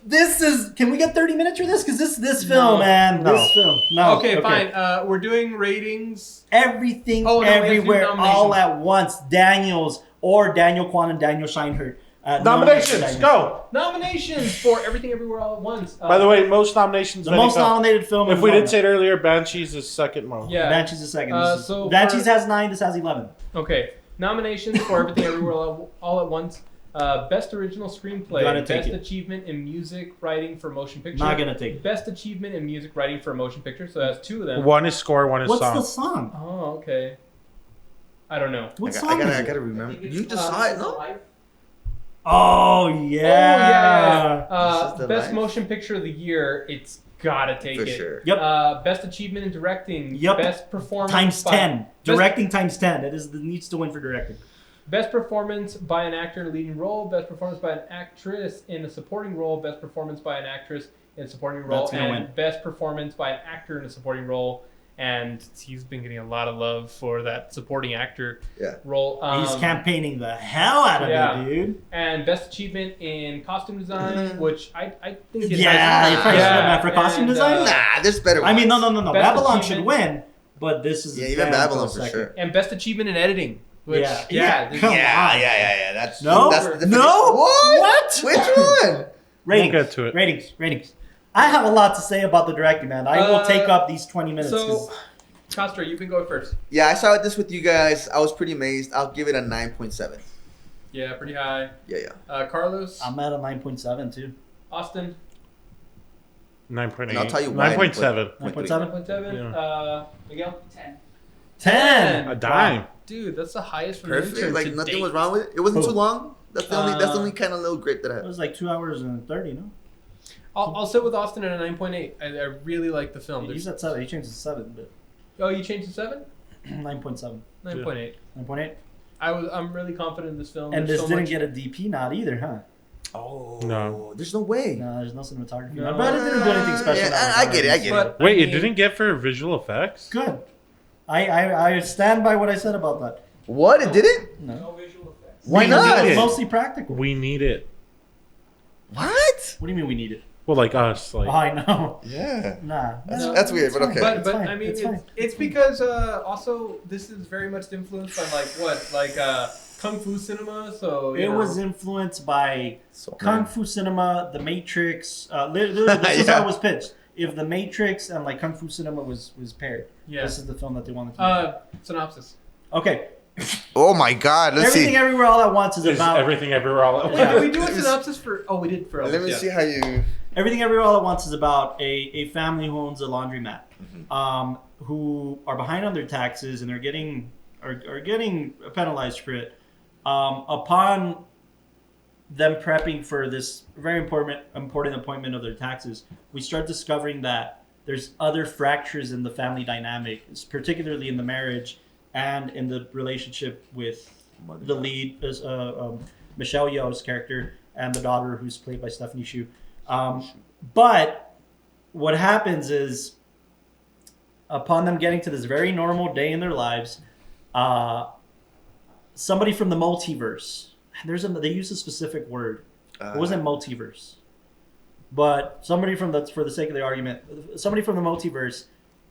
This is. Can we get 30 minutes for this? Because this film, man. No. This film. No. Okay, fine. We're doing ratings. Everything, Oh, no, we have to do everywhere, nominations. all at once. Daniels or Daniel Kwan and Daniel Scheinert. Nominations, go! Nominations for Everything Everywhere All at Once. By the way, most nominations. The most nominated film. If we didn't say it earlier, Banshees is second most. Yeah. Banshees is second. So Banshees has 9. This has 11. Okay. Nominations for Everything Everywhere All at Once. Best Original Screenplay. Gotta take Best it. Achievement in Music Writing for Motion Picture. Not gonna take it. Best Achievement in Music Writing for a Motion Picture. So that's 2 of them. One is score, one is What's song. the song? Oh, okay. I don't know. What song is I it? gotta remember. You just saw it, no? Oh, yeah. Oh, yeah. This is the Best life. Motion Picture of the Year. It's gotta take For it. sure. Yep. Best Achievement in Directing. Yep. Best Performance. Times by- 10. Best- Directing times 10. It needs to win for directing. Best Performance by an Actor in a Leading Role. Best Performance by an Actress in a Supporting Role. Best Performance by an Actress in a Supporting Role. That's gonna And win. Best Performance by an Actor in a Supporting Role. And he's been getting a lot of love for that supporting actor role. He's campaigning the hell out of yeah. it, dude. And Best Achievement in Costume Design, which I think it Yeah, has. you probably should have that for costume design. Nah, there's better I mean, ones. no. Best Babylon should achievement. win, but this is Yeah, a even damn Babylon close for second. sure. And Best Achievement in Editing. Which, Yeah. Come on. Yeah. That's No? That's the No? What? What? Which one? Ratings. We'll get to it. Ratings. I have a lot to say about the directing, man. I will take up these 20 minutes. So, 'cause- Costa, you can go first. Yeah, I saw this with you guys. I was pretty amazed. I'll give it a 9.7. Yeah, pretty high. Yeah. Carlos, I'm at a 9.7 too. Austin, 9.8. And I'll tell you why. 9.7. 9.7? 9.7. Yeah. Miguel, 10. A dime. Dude, that's the highest from Perfect. intern Like to nothing date. was wrong with it. It wasn't Cool. too long. That's the only kind of little grip that I It had. was like 2 hours and 30, no? I'll sit with Austin at a 9.8. I really like the film. You said 7. You changed it to 7, but Oh, you changed to 7? 9.7. 9.8. 9.8. I'm really confident in this film. And There's this so didn't much- get a DP nod either, huh? Oh. No. There's no way. No, there's no cinematography. No. But it didn't do anything special. Yeah, I get it. But, Wait, I it mean, didn't get for visual effects? Good. I stand by what I said about that. What? It didn't? No. No visual effects. Why Because not? It was mostly practical. We need it. What? What do you mean we need it? Well, like us. Like, Oh, I know. Yeah. Nah. That's weird, but okay. But fine. I mean, It's fine. it's because also this is very much influenced by kung fu cinema. So you It know. was influenced by So Kung Fu cinema, The Matrix. Literally, this is Yeah. how it was pitched. If The Matrix and like Kung Fu cinema was paired, Yeah. this is the film that they wanted to make. Synopsis. Okay. Oh my God. Let's Everything see. Everywhere All at Once is is about everything everywhere all at Wait, once. did we do a Let me- synopsis for? Oh, we did for. Let me yeah. see how you. Everything Everywhere All at Once is about a family who owns a laundromat, who are behind on their taxes and are getting penalized for it. Upon them prepping for this very important appointment of their taxes, we start discovering that there's other fractures in the family dynamic, particularly in the marriage and in the relationship with the lead, Michelle Yeoh's character, and the daughter, who's played by Stephanie Hsu. But what happens is, upon them getting to this very normal day in their lives, somebody from the multiverse. They use a specific word. It wasn't multiverse, but somebody for the sake of the argument, somebody from the multiverse,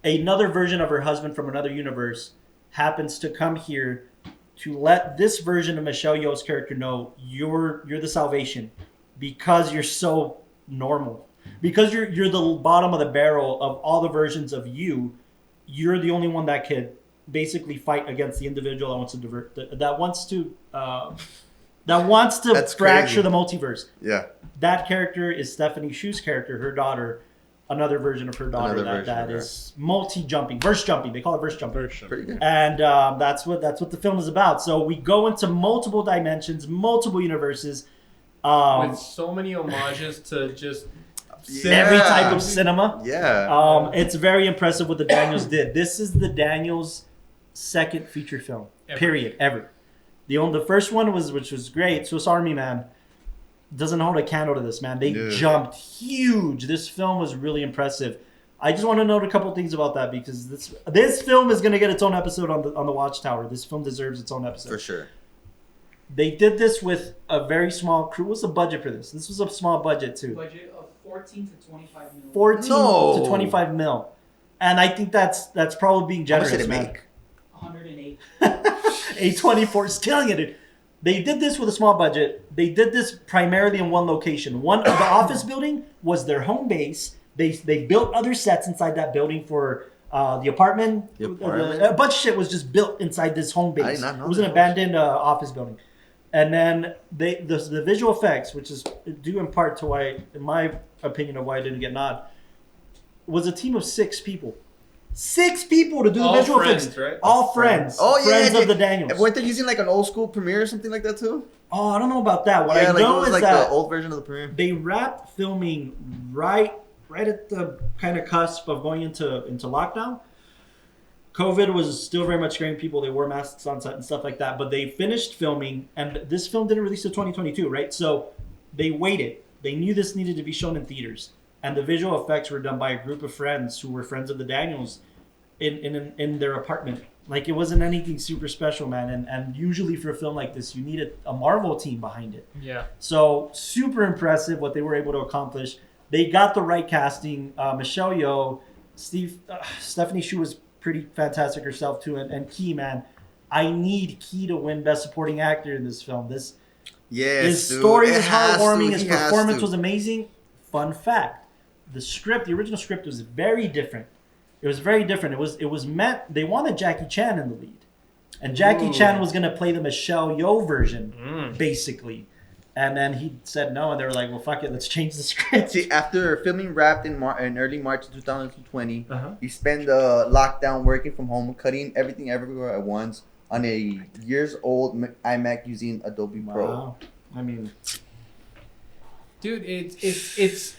another version of her husband from another universe, happens to come here to let this version of Michelle Yeoh's character know you're the salvation because you're so normal, because you're the bottom of the barrel of all the versions of you. You're the only one that could basically fight against the individual that wants to That's fracture crazy. the multiverse. Yeah. That character is Stephanie Hsu's character, her daughter, another version of her daughter Another version that of her. is verse jumping. They call it verse jumping. Pretty good. And that's what the film is about. So we go into multiple dimensions, multiple universes, With so many homages to just every type Yeah. of cinema. Yeah. It's very impressive what the Daniels did. This is the Daniels' second feature film, ever. The first one which was great. Swiss Army Man doesn't hold a candle to this, man. They Yeah. jumped huge. This film was really impressive. I just want to note a couple things about that because this film is going to get its own episode on the WatchTower. This film deserves its own episode. For sure. They did this with a very small crew. What's the budget for this? This was a small budget too. budget of 14 to 25 mil. 14 No. to 25 mil, and I think that's probably being How much generous. did it man. make? 108. A24 is killing it. They did this with a small budget. They did this primarily in one location. The office building was their home base. They built other sets inside that building for the apartment. The apartment? A bunch of shit was just built inside this home base. I did not know It was an that. abandoned office building. And then the visual effects, which is due in part to why, in my opinion, of why I didn't get nod, was a team of 6 people. 6 people to do the All visual friends, effects. right? All friends. Oh, yeah. Friends yeah. of the Daniels. Weren't they using like an old school Premiere or something like that too? Oh, I don't know about that. What yeah, I like it know was is like that the old version of the Premiere. they wrapped filming right at the kind of cusp of going into lockdown. COVID was still very much scaring people. They wore masks on set and stuff like that. But they finished filming, and this film didn't release till 2022, right? So they waited. They knew this needed to be shown in theaters, and the visual effects were done by a group of friends who were friends of the Daniels in their apartment. Like, it wasn't anything super special, man. And usually for a film like this, you need a Marvel team behind it. Yeah. So super impressive what they were able to accomplish. They got the right casting. Michelle Yeoh, Stephanie Shu was pretty fantastic herself too, and Key, man. I need Key to win Best Supporting Actor in this film. Yes, His dude. story It was has heartwarming. to. His He has performance to. was amazing. Fun fact: the original script was very different. It was very different. It was meant, they wanted Jackie Chan in the lead, and Jackie Ooh. Chan was going to play the Michelle Yeoh version, basically. And then he said no, and they were like, "Well, fuck it, let's change the script." See, after filming wrapped in early March 2020, Uh-huh. he spent the lockdown working from home, cutting everything everywhere at once on a years-old iMac using Adobe Pro. Wow. I mean, Dude, it's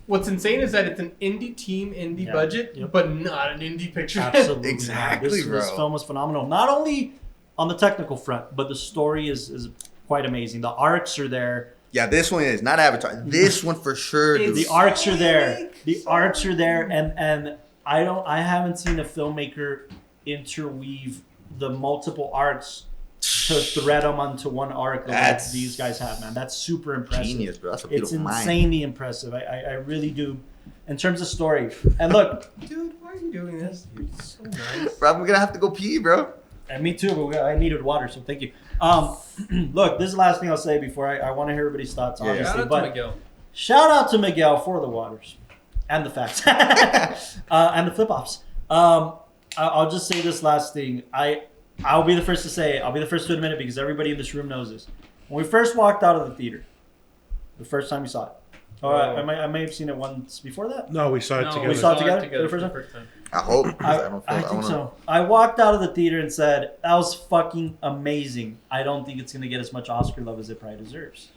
what's insane is that it's an indie team, indie Yeah. budget, Yep. but not an indie picture. absolutely. Exactly, This bro. film was phenomenal. Not only on the technical front, but the story is quite amazing. The arcs are there. Yeah, this one is not Avatar. This one for sure, dude. The arcs are there. The arcs are there, and I haven't seen a filmmaker interweave the multiple arcs to thread them onto one arc the way That's these guys have, man. That's super impressive. Genius, bro. That's a It's beautiful mind. insanely impressive. I really do. In terms of story, and look, Dude, why are you doing this? Dude, it's so nice. Bro, I'm gonna have to go pee, bro. and me too, but I needed water, so thank you. Look, this is the last thing I'll say before I want to hear everybody's thoughts, Yeah, yeah. obviously. Shout out but to Miguel. shout out to Miguel for the waters and the facts and the flip-offs. I'll just say this last thing. I'll be the first to say it. I'll be the first to admit it because everybody in this room knows this. When we first walked out of the theater, the first time we saw it, I may have seen it once before that. No, we saw it No, together. we saw it together the for first time? I hope. 'cause I don't feel. I I think wanna- so. I walked out of the theater and said, that was fucking amazing. I don't think it's going to get as much Oscar love as it probably deserves.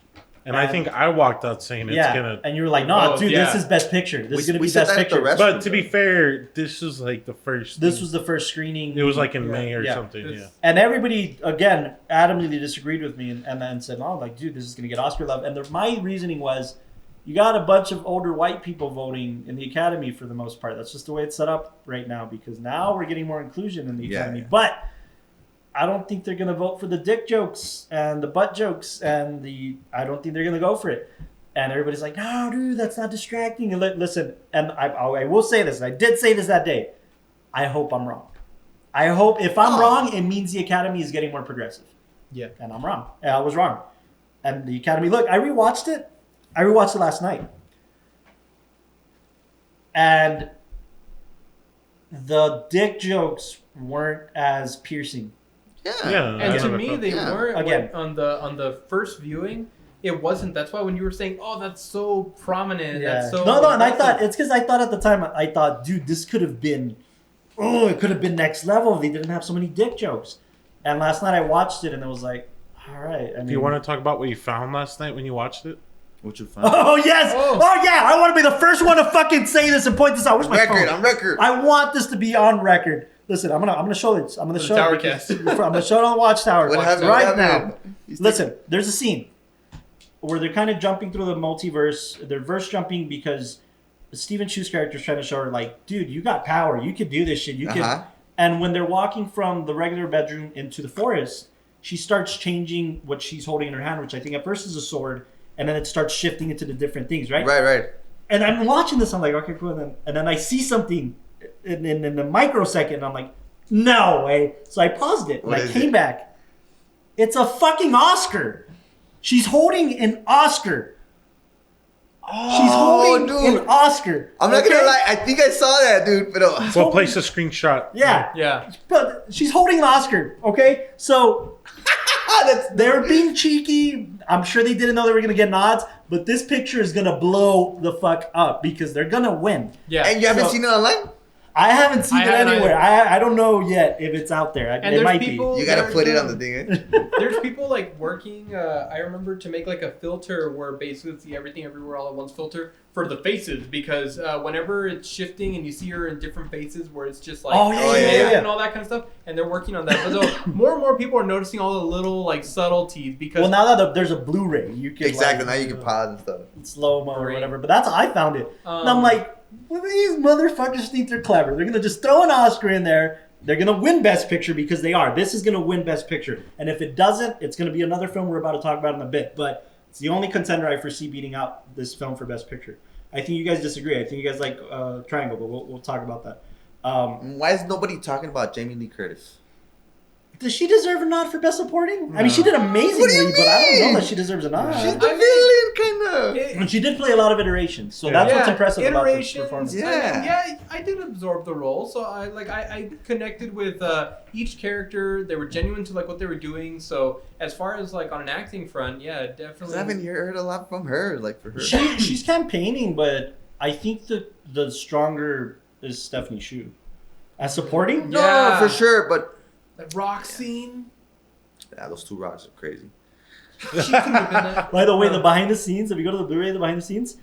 And I think I walked out saying it's yeah. gonna. And you were like, no, Oh, dude, yeah. this is Best Picture. This is going to we be said Best that at the Picture. restaurant. But to be fair, this was like the first. This was the first screening. It was like in May or Yeah. something. Yeah. It's- And everybody, again, adamantly disagreed with me and then said, no, like, dude, this is going to get Oscar love. And my reasoning was, you got a bunch of older white people voting in the Academy for the most part. That's just the way it's set up right now because now we're getting more inclusion in the Yeah, Academy. yeah. But I don't think they're going to vote for the dick jokes and the butt jokes and I don't think they're going to go for it. And everybody's like, no, dude, that's not distracting. And listen, and I will say this. I did say this that day. I hope I'm wrong. I hope if I'm wrong, it means the Academy is getting more progressive. Yeah. And I'm wrong. And I was wrong. And the Academy, look, I rewatched it. I rewatched it last night. And the dick jokes weren't as piercing. Yeah. Yeah. And I to don't me, know. they Yeah. weren't Again. on the first viewing. It wasn't. That's why when you were saying, "Oh, that's so prominent," that's so no, and I aggressive. thought it's because I thought at the time I thought, dude, this could have been, it could have been next level if they didn't have so many dick jokes. And last night I watched it and it was like, all right. I mean, Do you want to talk about what you found last night when you watched it? What you find? Oh yes! Oh. Oh yeah! I want to be the first one to fucking say this and point this out. Where's my Record. phone? On record. I want this to be on record. Listen, I'm gonna show this. I'm gonna The show Tower it. Cast. I'm gonna show it on the WatchTower What happened? right What now. happened? Listen, there's a scene where they're kind of jumping through the multiverse. They're verse jumping because Stephen Chew's character is trying to show her, like, dude, you got power. You could do this shit. You Uh-huh. could. And when they're walking from the regular bedroom into the forest, she starts changing what she's holding in her hand, which I think at first is a sword, and then it starts shifting into the different things, right? Right. And I'm watching this. I'm like, okay, cool. And then I see something in a microsecond. And I'm like, no way. So I paused it. And What I is came it? back. It's a fucking Oscar. She's holding an Oscar. She's holding an Oscar. I'm not gonna lie. I think I saw that, dude. But What place the screenshot? Yeah. Yeah. But she's holding an Oscar, okay? So they're being cheeky. I'm sure they didn't know they were going to get nods, but this picture is going to blow the fuck up because they're going to win. Yeah. and you haven't So- seen it online? I haven't seen I it haven't anywhere. I don't know yet if it's out there. And It there's might people- You gotta There's, put it on the thing. Eh? There's people like working. I remember to make like a filter where basically it's the everything everywhere all at once filter for the faces because whenever it's shifting and you see her in different faces where it's just like Oh, yeah. and all that kind of stuff, and they're working on that. But so more and more people are noticing all the little like subtleties because Well, now that there's a Blu-ray, you can Exactly. like, Now you can pause and stuff. slow-mo or Great. whatever. But that's how I found it. And I'm Um, like, well, these motherfuckers think they're clever. They're going to just throw an Oscar in there. They're going to win Best Picture because they are. This is going to win Best Picture. And if it doesn't, it's going to be another film we're about to talk about in a bit. But it's the only contender I foresee beating out this film for Best Picture. I think you guys disagree. I think you guys like Triangle, but we'll talk about that. Why is nobody talking about Jamie Lee Curtis? Does she deserve a nod for Best Supporting? I mean, she did amazingly, but I don't know mean? that she deserves a nod. She's the I mean- villain, kind of. And she did play a lot of iterations, so that's what's impressive about this iterations. performance. Yeah. I did absorb the role, so I connected with each character. They were genuine to like what they were doing. So as far as like on an acting front, yeah, 'Cause definitely. I haven't heard a lot from her, like for her. She's campaigning, but I think the stronger is Stephanie Shu. As supporting? No, Yeah. for sure, but That rock scene. yeah, those two rocks are crazy. She could have been that. By the way, the behind the scenes, if you go to the Blu-ray, the behind the scenes,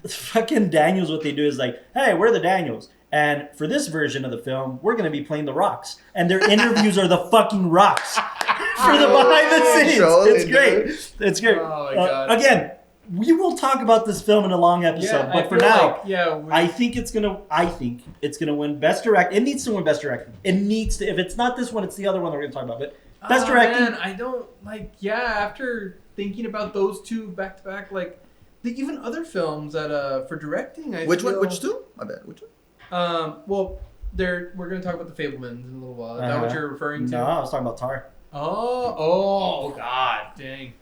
fucking Daniels, what they do is like, hey, we're the Daniels. And for this version of the film, we're going to be playing the Rocks. And their interviews are the fucking Rocks for the behind the scenes. Surely, It's great. It's great. Oh my God. Again, we will talk about this film in a long episode, Yeah, but I for feel now, like, yeah, I think it's gonna win Best Directing. It needs to win Best Directing. It needs to. If it's not this one, it's the other one that we're gonna talk about. But Best Directing. Man, I don't like. Yeah, after thinking about those two back to back, like even other films that for directing. I Which one? feel- Which two? My bad. Which one? Well, we're gonna talk about the Fablemans in a little while. Is that what you're referring to? No, I was talking about Tar. Oh, God, dang.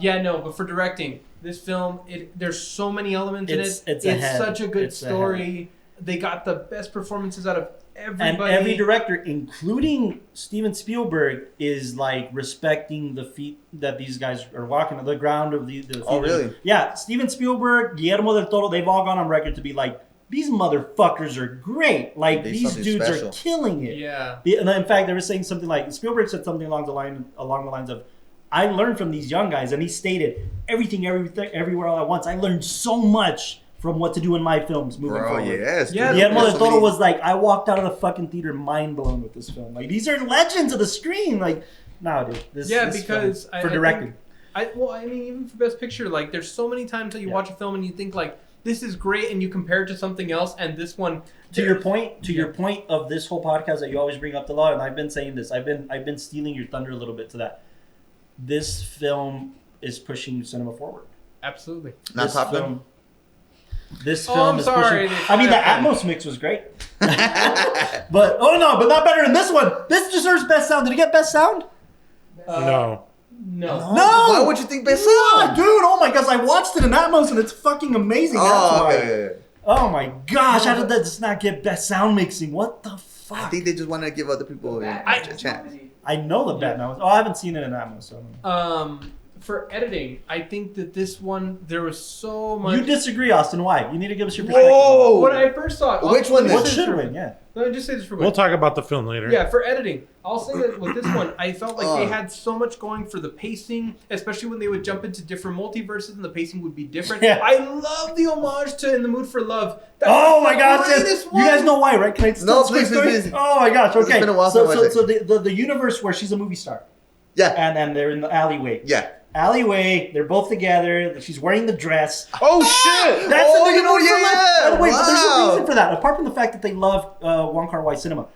Yeah, no, but for directing, this film, there's so many elements in it. It's ahead. such a good It's story. They got the best performances out of everybody. And every director, including Steven Spielberg, is like respecting the feet that these guys are walking on the ground of the feet. Oh, really? Yeah, Steven Spielberg, Guillermo del Toro, they've all gone on record to be like, these motherfuckers are great. Like They these something dudes special. are killing it. Yeah. And in fact, they were saying something like Spielberg said something along the lines of, "I learned from these young guys," and he stated, "Everything, everywhere, all at once. I learned so much from what to do in my films moving Bro, forward." yes. Yeah, dude. Guillermo There's del so Toro many- was like, "I walked out of the fucking theater mind blown with this film. Like these are legends of the screen. Like, no, dude, this Because film, for directing." I mean, even for Best Picture, like, there's so many times that you watch a film and you think, like, this is great, and you compare it to something else, and this one... To your point of this whole podcast that you always bring up the law, and I've been saying this. I've been stealing your thunder a little bit to that. This film is pushing cinema forward. Absolutely. Not This Top Gun? film- This Oh, film I'm is sorry. pushing. I mean, the Atmos mix was great, but but not better than this one. This deserves best sound. Did it get best sound? No. No. No. Why would you think best Yeah, sound? dude. Oh my gosh, I watched it in Atmos and it's fucking amazing. That's Oh, why. okay. Oh my gosh, how did that just not get best sound mixing? What the fuck? I think they just want to give other people a chance. I know the Batman. Oh, I haven't seen it in Atmos. So I don't know. For editing, I think that this one, there was so much... You disagree, Austin. Why? You need to give us your perspective. Whoa! When I first saw it... Which one let me then? What just say this should for- win? Yeah. Let me just say this for We'll talk about the film later. Yeah, for editing, I'll say that with this one, I felt like they Oh. had so much going for the pacing, especially when they would jump into different multiverses and the pacing would be different. Yeah. I love the homage to In the Mood for Love. That Oh was my the gosh! Yes. greatest You one. guys know why, right? Can I tell No, this quick please, story? please. Oh my gosh! It's Okay. been a while so since I watched so the universe where she's a movie star, Yeah. and they're in the alleyway. Yeah. Alleyway. They're both together. She's wearing the dress. Oh shit! That's Oh, in the you know, universe for yeah, life. By the way, but there's a wow. reason for that. Apart from the fact that they love Wong Kar Wai cinema.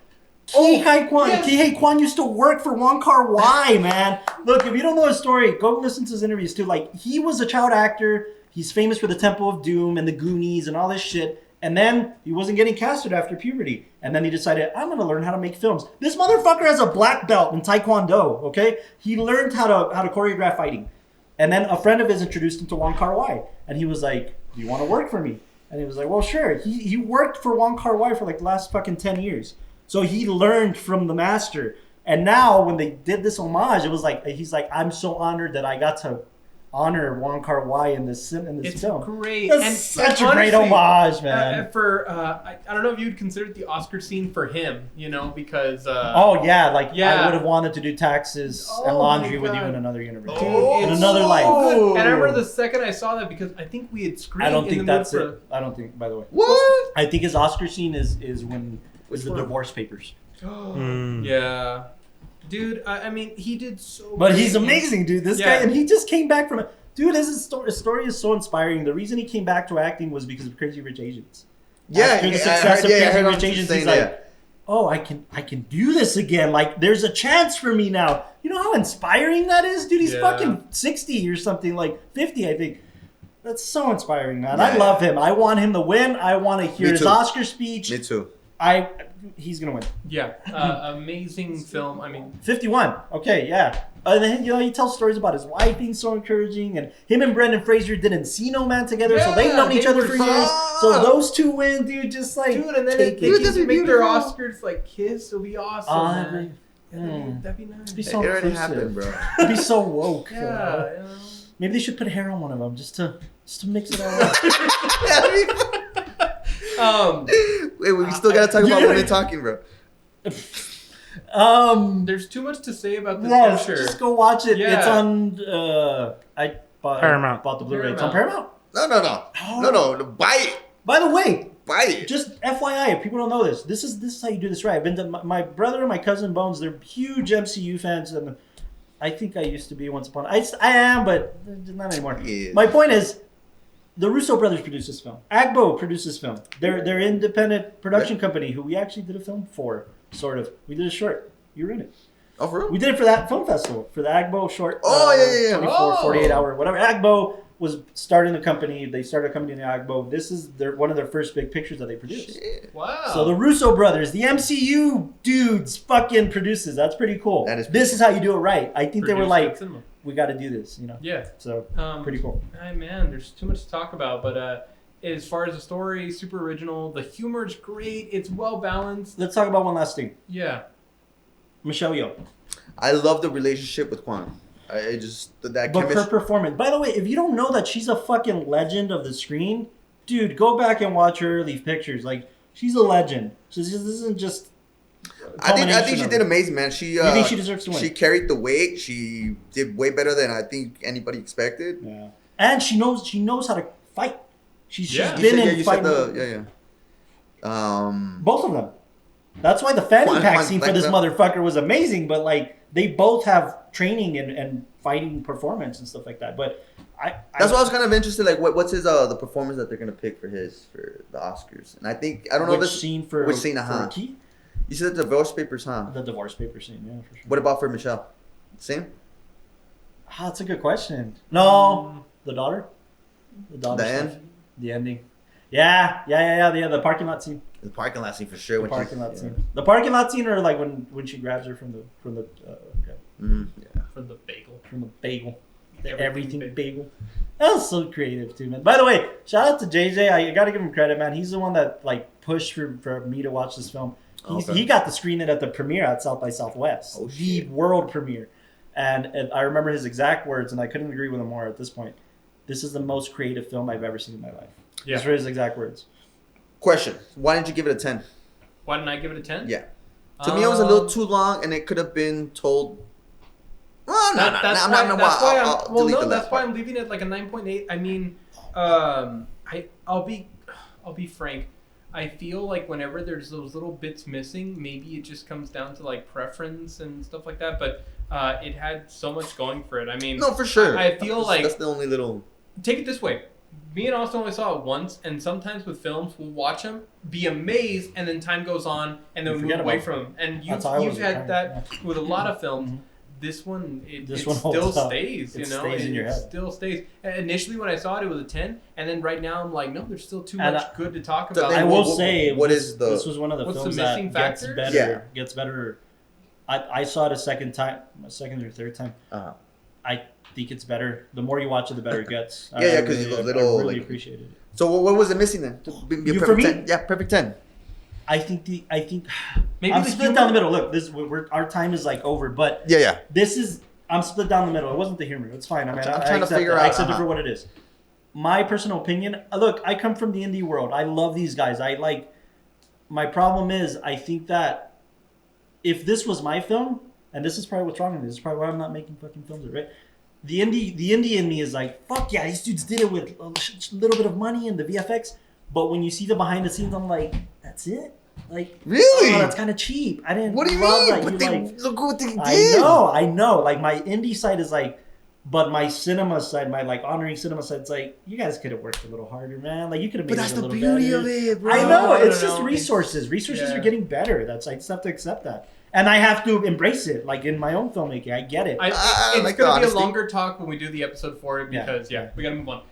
Ki-Hai Kwan. yes. Ki-Hai Kwan used to work for Wong Kar Wai, man. Look, if you don't know his story, go listen to his interviews too. Like, he was a child actor He's famous for the Temple of Doom and the Goonies and all this shit. And then he wasn't getting casted after puberty. And then he decided, I'm going to learn how to make films. This motherfucker has a black belt in Taekwondo, okay? He learned how to choreograph fighting. And then a friend of his introduced him to Wong Kar-wai. And he was like, do you want to work for me? And he was like, well, sure. He worked for Wong Kar-wai for like the last fucking 10 years. So he learned from the master. And now when they did this homage, it was like, he's like, I'm so honored that I got to honor Wong Kar-wai in this It's film. great. That's And such a honestly, great homage, man. I don't know if you'd consider it the Oscar scene for him, because Oh yeah, like Yeah. I would have wanted to do taxes and Oh, laundry my with you God. in another universe, Dude, in it's another so life. good. And I remember the second I saw that because I think we had screened I don't in think the that's mood it. I don't think. By the way, What? I think his Oscar scene is when Which is the one? divorce papers. Mm. Yeah. Dude, I mean, he did so But great. he's amazing, dude. This Yeah. guy, and he just came back from it. Dude, his story is so inspiring. The reason he came back to acting was because of Crazy Rich Asians. Yeah, After the I success heard- of yeah, I Crazy heard Rich him Asians, saying he's like, that. oh, I can do this again. Like, there's a chance for me now. You know how inspiring that is, dude? He's Yeah. fucking 60 or something, like 50, I think. That's so inspiring, man. I Yeah. love him. I want him to win. I want to hear Me his too. Oscar speech. Me too. He's gonna win. Yeah, amazing film. I mean, 51. Okay, yeah. And then he tells stories about his wife being so encouraging, and him and Brendan Fraser did Encino Man together, so they've Yeah, known each they other were for so- years. So those two win, dude. Just like dude, and then take if they it. Dude, just that'd be make their beautiful. Oscars like kiss, it'll be awesome, Ah, man. mm. That'd be nice. It'd be It so already inclusive. happened, bro. It'd be so woke. Yeah, Maybe they should put hair on one of them just to mix it all up. Wait, we still gotta talk about Yeah. women talking, bro. There's too much to say about this Yes, picture. just go watch it. Yeah. It's on. I Paramount. bought the Blu-ray. It's Paramount. on Paramount. No. Buy it. By the way, Buy it. just FYI, if people don't know this, this is how you do this right. I've been to my brother and my cousin Bones. They're huge MCU fans, and I think I used to be once upon. I am, but not anymore. Yeah. My point is, the Russo brothers produced this film. Agbo produced this film. They're independent production company who we actually did a film for. Sort of. We did a short. You were in it. Oh, for real? We did it for that film festival, for the Agbo short. Oh, yeah. 24, Oh. 48 hour, whatever. Agbo was starting the company. They started a company in Agbo. This is one of their first big pictures that they produced. Shit. Wow. So the Russo brothers, the MCU dudes, fucking produces. That's pretty cool. That is This is how you do it right. I think they were Produced like, good cinema. we got to do this, Yeah. So Um, pretty cool. Hey, man, there's too much to talk about, but as far as the story, super original. The humor's great. It's well balanced. Let's talk about one last thing. Yeah. Michelle Yeoh. I love the relationship with Quan. I just that But her chemistry. performance. By the way, if you don't know that she's a fucking legend of the screen, dude, go back and watch her early pictures. Like, she's a legend. So this isn't just. I think culmination she of did it. amazing, man. She You think she deserves to win? She carried the weight. She did way better than I think anybody expected. Yeah. And she knows how to fight. She's Yeah. been in You said fighting. yeah. Both of them. That's why the fanny Quan- pack Quan- scene for like this that. motherfucker was amazing. But like, they both have training and fighting performance and stuff like that. But That's why I was kind of interested. Like, what's his the performance that they're gonna pick for the Oscars? And I think I don't know which this. scene for which scene, for Key? You said the divorce papers, huh? The divorce paper scene, yeah, for sure. What about for Michelle? Same. Ah, that's a good question. No, the daughter. The daughter. The stuff. end? The ending. Yeah. The parking lot scene. The parking lot scene for sure. The when parking she- lot yeah. scene. The parking lot scene, or like when she grabs her from the Yeah. For the bagel. from the bagel. The Everything everything bagel. bagel. That was so creative too, man. By the way, shout out to JJ. I gotta give him credit, man. He's the one that like pushed for me to watch this film. Okay. He got to screen it at the premiere at South by Southwest, Oh, the shit. world premiere. And I remember his exact words, and I couldn't agree with him more at this point. This is the most creative film I've ever seen in my life. Yeah. Those were his exact words. Question: why didn't you give it a 10? Why didn't I give it a 10? Yeah. To me, it was a Um, little too long, and it could have been told. Well, no, That's I'm why, not. that's why I'll I'm, well, delete no, the that's last why part. I'm leaving it like a 9.8. I mean, I'll be frank. I feel like whenever there's those little bits missing, maybe it just comes down to like preference and stuff like that. But it had so much going for it. I mean, No, for sure. I feel like that's the only little. take it this way. Me and Austin only saw it once, and sometimes with films, we'll watch them, be amazed, and then time goes on, and then You we forget move away about from them. And That's how I was you've with had Karen, that with a lot of films. Mhm. this one, This it one holds still up. stays. It You know, stays in your head. still stays. Initially, when I saw it, it was a 10, and then right now I'm like, no, there's still too And much good to talk So about. then I will say, what this, is the- this was one of the What's the films missing that gets factors? better. Yeah. Gets better. I saw it a second or third time. Uh-huh. I think it's better. The more you watch it, the better it gets. Yeah, 'cause those little, I really like- appreciated it. So what was it missing then? To be a You- perfect for me? 10? Yeah, perfect 10. I think Maybe I'm the split humor- down the middle. Look, our time is like over, but Yeah. I'm split down the middle. It wasn't the humor. It's fine. I mean, I'm I trying to accept figure it. I out, accept it for what it is. My personal opinion. Look, I come from the indie world. I love these guys. My problem is, I think that if this was my film, and this is probably what's wrong with me. This is probably why I'm not making fucking films, right? The indie in me is like, fuck yeah, these dudes did it with a little bit of money and the VFX. But when you see the behind the scenes, I'm like, that's it. Like, Really? oh, that's kind of cheap. I didn't. What do you love mean? that. But You, they, like, look what they did. I know. Like my indie side is like, but my cinema side, my like honoring cinema side, it's like, you guys could have worked a little harder, man. Like you could have made But it that's a the little beauty better. of it, bro. I know. No, It's no, just no. resources. Resources Yeah. are getting better. I just have to accept that, and I have to embrace it. Like in my own filmmaking, I get it. It's like the going to be a honesty. longer talk when we do the episode for it Yeah. because, we got to move on.